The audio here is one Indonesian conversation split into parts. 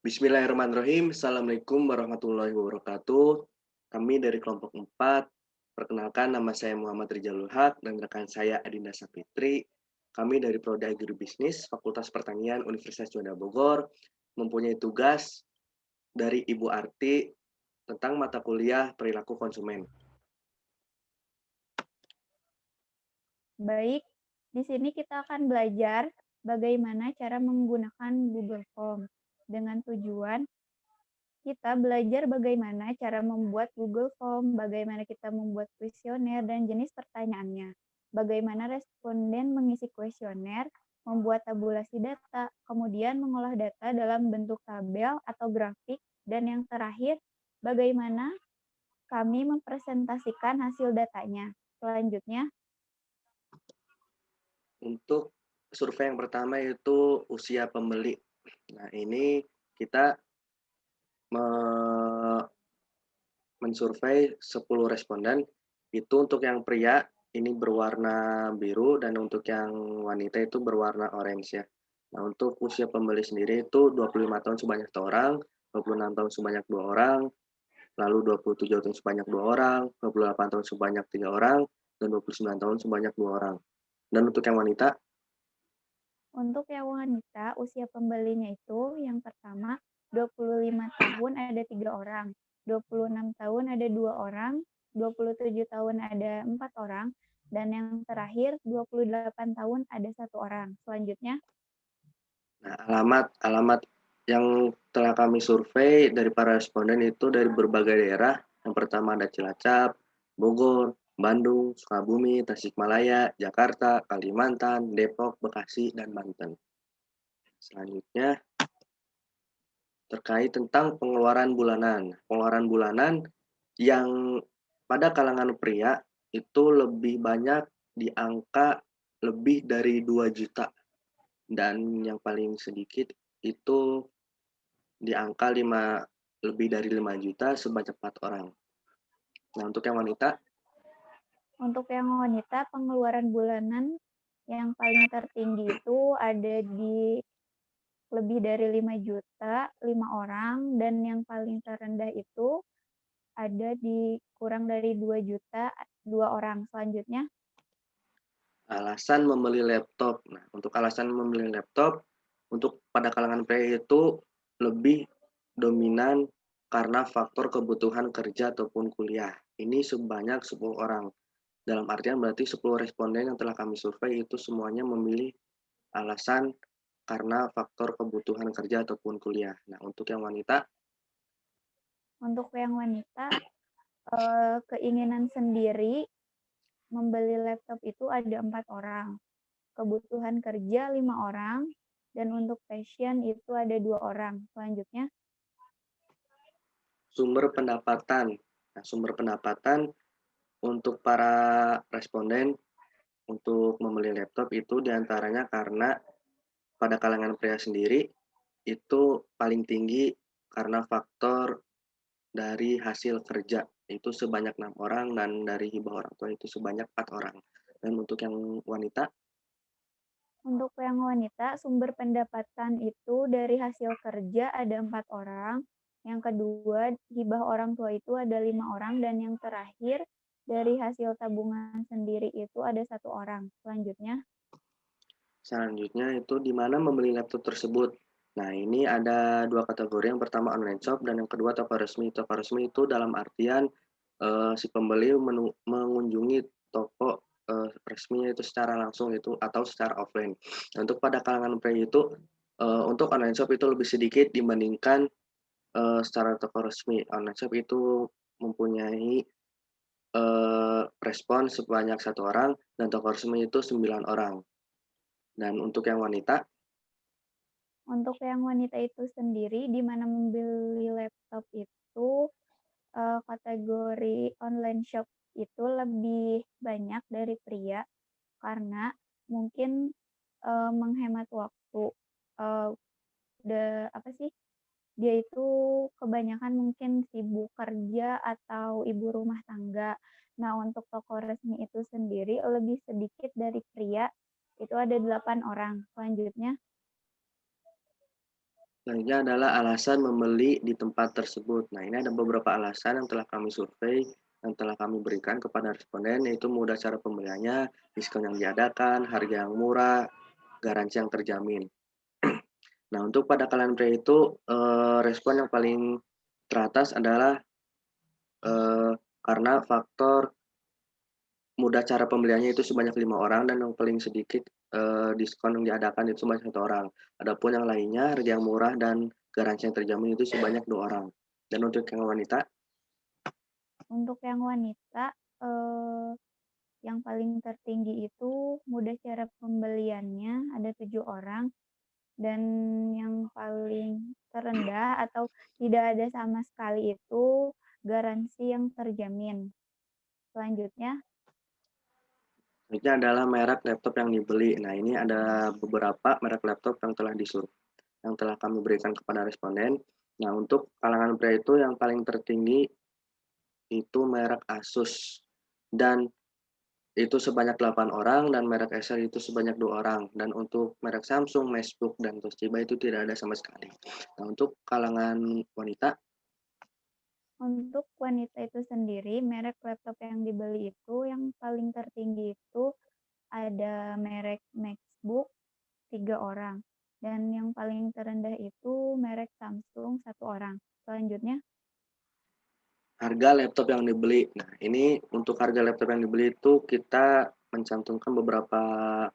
Bismillahirrahmanirrahim. Assalamualaikum warahmatullahi wabarakatuh. Kami dari kelompok 4. Perkenalkan, nama saya Muhammad Rijalul Haq dan rekan saya Adinda Sapitri. Kami dari Prodi Agribisnis Fakultas Pertanian Universitas Juanda Bogor mempunyai tugas dari Ibu Arti tentang mata kuliah perilaku konsumen. Baik, di sini kita akan belajar bagaimana cara menggunakan Google Form. Dengan tujuan kita belajar bagaimana cara membuat Google Form, bagaimana kita membuat kuesioner dan jenis pertanyaannya, bagaimana responden mengisi kuesioner, membuat tabulasi data, kemudian mengolah data dalam bentuk tabel atau grafik, dan yang terakhir, bagaimana kami mempresentasikan hasil datanya. Selanjutnya, Untuk survei yang pertama itu usia pembeli. Nah, ini kita mensurvei 10 responden. Itu untuk yang pria ini berwarna biru dan untuk yang wanita itu berwarna orange ya. Nah, untuk usia pembeli sendiri itu 25 tahun sebanyak 1 orang, 26 tahun sebanyak 2 orang, lalu 27 tahun sebanyak 2 orang, 28 tahun sebanyak 3 orang, dan 29 tahun sebanyak 2 orang. Dan untuk yang wanita, untuk yang wanita, usia pembelinya itu yang pertama 25 tahun ada 3 orang, 26 tahun ada 2 orang, 27 tahun ada 4 orang, dan yang terakhir 28 tahun ada 1 orang. Selanjutnya, nah alamat yang telah kami survei dari para responden itu dari berbagai daerah. Yang pertama ada Cilacap, Bogor, Bandung, Sukabumi, Tasikmalaya, Jakarta, Kalimantan, Depok, Bekasi, dan Banten. Selanjutnya terkait tentang pengeluaran bulanan. Pengeluaran bulanan yang pada kalangan pria itu lebih banyak di angka lebih dari 2 juta dan yang paling sedikit itu di angka lebih dari 5 juta sebanyak 4 orang. Nah, untuk yang wanita, untuk yang wanita pengeluaran bulanan yang paling tertinggi itu ada di lebih dari 5 juta, 5 orang, dan yang paling terendah itu ada di kurang dari 2 juta, 2 orang. Selanjutnya, alasan membeli laptop. Nah, untuk alasan membeli laptop, untuk pada kalangan pria itu lebih dominan karena faktor kebutuhan kerja ataupun kuliah. Ini sebanyak 10 orang. Dalam artian berarti 10 responden yang telah kami survei itu semuanya memilih alasan karena faktor kebutuhan kerja ataupun kuliah. Nah, untuk yang wanita, untuk yang wanita, keinginan sendiri membeli laptop itu ada 4 orang, kebutuhan kerja 5 orang, dan untuk passion itu ada 2 orang. Selanjutnya, sumber pendapatan. Nah, sumber pendapatan untuk para responden untuk membeli laptop itu diantaranya karena pada kalangan pria sendiri itu paling tinggi karena faktor dari hasil kerja itu sebanyak 6 orang dan dari hibah orang tua itu sebanyak 4 orang. Dan untuk yang wanita, untuk yang wanita sumber pendapatan itu dari hasil kerja ada 4 orang, yang kedua hibah orang tua itu ada 5 orang, dan yang terakhir dari hasil tabungan sendiri itu ada 1 orang. Selanjutnya, selanjutnya itu di mana membeli laptop tersebut. Nah, ini ada 2 kategori. Yang pertama online shop dan yang kedua toko resmi. Toko resmi itu dalam artian si pembeli mengunjungi toko resminya itu secara langsung itu atau secara offline. Nah, untuk pada kalangan pria itu untuk online shop itu lebih sedikit dibandingkan secara toko resmi. Online shop itu mempunyai respon sebanyak 1 orang dan toko resmi itu 9 orang. Dan untuk yang wanita, untuk yang wanita itu sendiri di mana membeli laptop itu kategori online shop itu lebih banyak dari pria karena mungkin menghemat waktu. Uh, apa sih? Dia itu kebanyakan mungkin sibuk kerja atau ibu rumah tangga. Nah, untuk toko resmi itu sendiri lebih sedikit dari pria, itu ada 8 orang. Selanjutnya, Selanjutnya adalah alasan membeli di tempat tersebut. Nah, ini ada beberapa alasan yang telah kami survei, yang telah kami berikan kepada responden, yaitu mudah cara pembeliannya, diskon yang diadakan, harga yang murah, garansi yang terjamin. Nah, untuk pada kalangan pria itu, respon yang paling teratas adalah, karena faktor mudah cara pembeliannya itu sebanyak 5 orang dan yang paling sedikit, diskon yang diadakan itu cuma 1 orang. Adapun yang lainnya harga yang murah dan garansi yang terjamin itu sebanyak 2 orang. Dan untuk yang wanita, Untuk yang wanita, yang paling tertinggi itu mudah cara pembeliannya ada 7 orang, dan yang paling terendah atau tidak ada sama sekali itu garansi yang terjamin. Selanjutnya, selanjutnya adalah merek laptop yang dibeli. Nah, ini ada beberapa merek laptop yang telah kami berikan kepada responden. Nah, untuk kalangan pria itu yang paling tertinggi itu merek Asus, dan itu sebanyak 8 orang, dan merek Acer itu sebanyak 2 orang, dan untuk merek Samsung, MacBook, dan Toshiba itu tidak ada sama sekali. Nah, untuk kalangan wanita, untuk wanita itu sendiri, merek laptop yang dibeli itu yang paling tertinggi itu ada merek MacBook 3 orang, dan yang paling terendah itu merek Samsung 1 orang. Selanjutnya, harga laptop yang dibeli. Nah, ini untuk harga laptop yang dibeli itu kita mencantumkan beberapa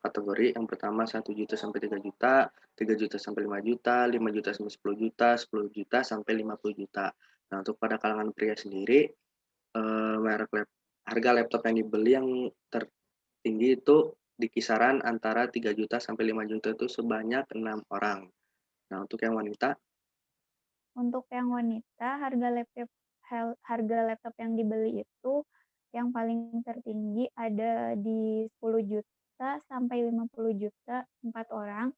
kategori. Yang pertama 1 juta sampai 3 juta, 3 juta sampai 5 juta, 5 juta sampai 10 juta, 10 juta sampai 50 juta. Nah, untuk pada kalangan pria sendiri, merek harga laptop yang dibeli yang tertinggi itu di kisaran antara 3 juta sampai 5 juta itu sebanyak 6 orang. Nah, untuk yang wanita, untuk yang wanita, harga laptop yang dibeli itu yang paling tertinggi ada di 10 juta sampai 50 juta 4 orang,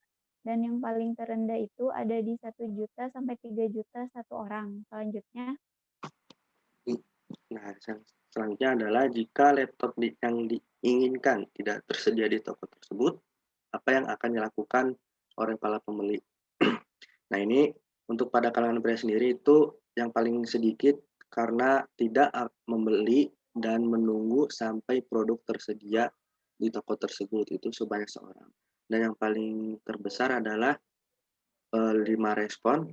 dan yang paling terendah itu ada di 1 juta sampai 3 juta 1 orang. Selanjutnya, nah, yang selanjutnya adalah jika laptop yang diinginkan tidak tersedia di toko tersebut, apa yang akan dilakukan oleh para pembeli? Nah, ini untuk pada kalangan pria sendiri itu yang paling sedikit karena tidak membeli dan menunggu sampai produk tersedia di toko tersebut, itu sebanyak seorang. Dan yang paling terbesar adalah 5 respon,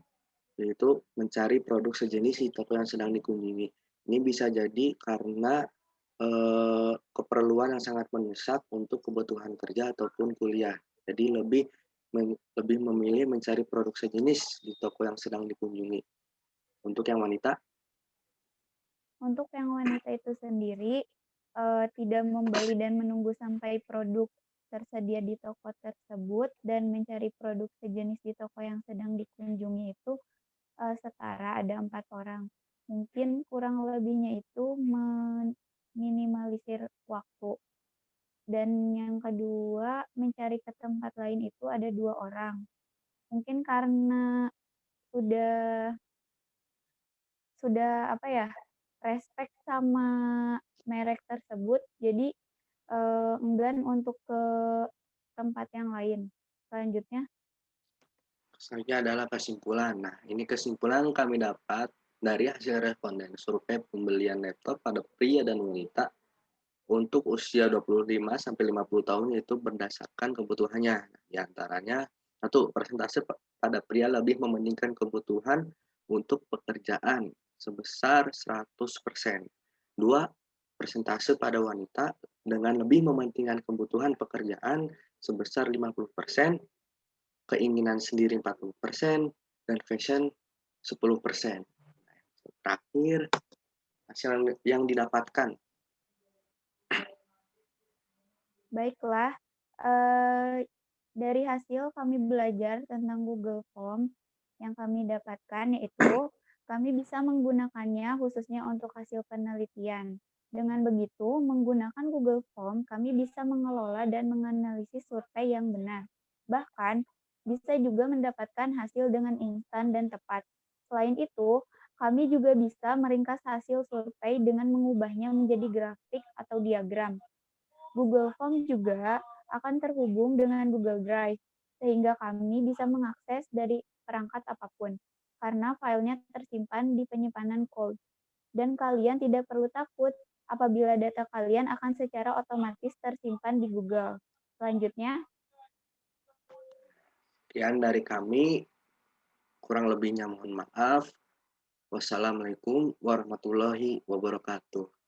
yaitu mencari produk sejenis di toko yang sedang dikunjungi. Ini bisa jadi karena keperluan yang sangat mendesak untuk kebutuhan kerja ataupun kuliah. Jadi lebih memilih mencari produk sejenis di toko yang sedang dikunjungi. Untuk yang wanita, untuk yang wanita itu sendiri, tidak membeli dan menunggu sampai produk tersedia di toko tersebut dan mencari produk sejenis di toko yang sedang dikunjungi itu setara ada 4 orang. Mungkin kurang lebihnya itu meminimalisir waktu. Dan yang kedua, mencari ke tempat lain itu ada 2 orang. Mungkin karena sudah apa ya, respect sama merek tersebut, jadi, enggan untuk ke tempat yang lain. Selanjutnya, selanjutnya adalah kesimpulan. Nah, ini kesimpulan kami dapat dari hasil responden survei pembelian laptop pada pria dan wanita untuk usia 25 sampai 50 tahun, yaitu berdasarkan kebutuhannya. Di antaranya, satu, persentase pada pria lebih mementingkan kebutuhan untuk pekerjaan sebesar 100%. Dua, persentase pada wanita dengan lebih mementingkan kebutuhan pekerjaan sebesar 50%, keinginan sendiri 40%, dan fashion 10%. Terakhir, hasil yang didapatkan. baiklah, dari hasil kami belajar tentang Google Form yang kami dapatkan, yaitu kami bisa menggunakannya khususnya untuk hasil penelitian. Dengan begitu, menggunakan Google Form, kami bisa mengelola dan menganalisis survei yang benar. Bahkan, bisa juga mendapatkan hasil dengan instan dan tepat. Selain itu, kami juga bisa meringkas hasil survei dengan mengubahnya menjadi grafik atau diagram. Google Form juga akan terhubung dengan Google Drive, sehingga kami bisa mengakses dari perangkat apapun, karena filenya tersimpan di penyimpanan cloud. Dan kalian tidak perlu takut apabila data kalian akan secara otomatis tersimpan di Google. Selanjutnya, Sekian dari kami, kurang lebihnya mohon maaf. Wassalamualaikum warahmatullahi wabarakatuh.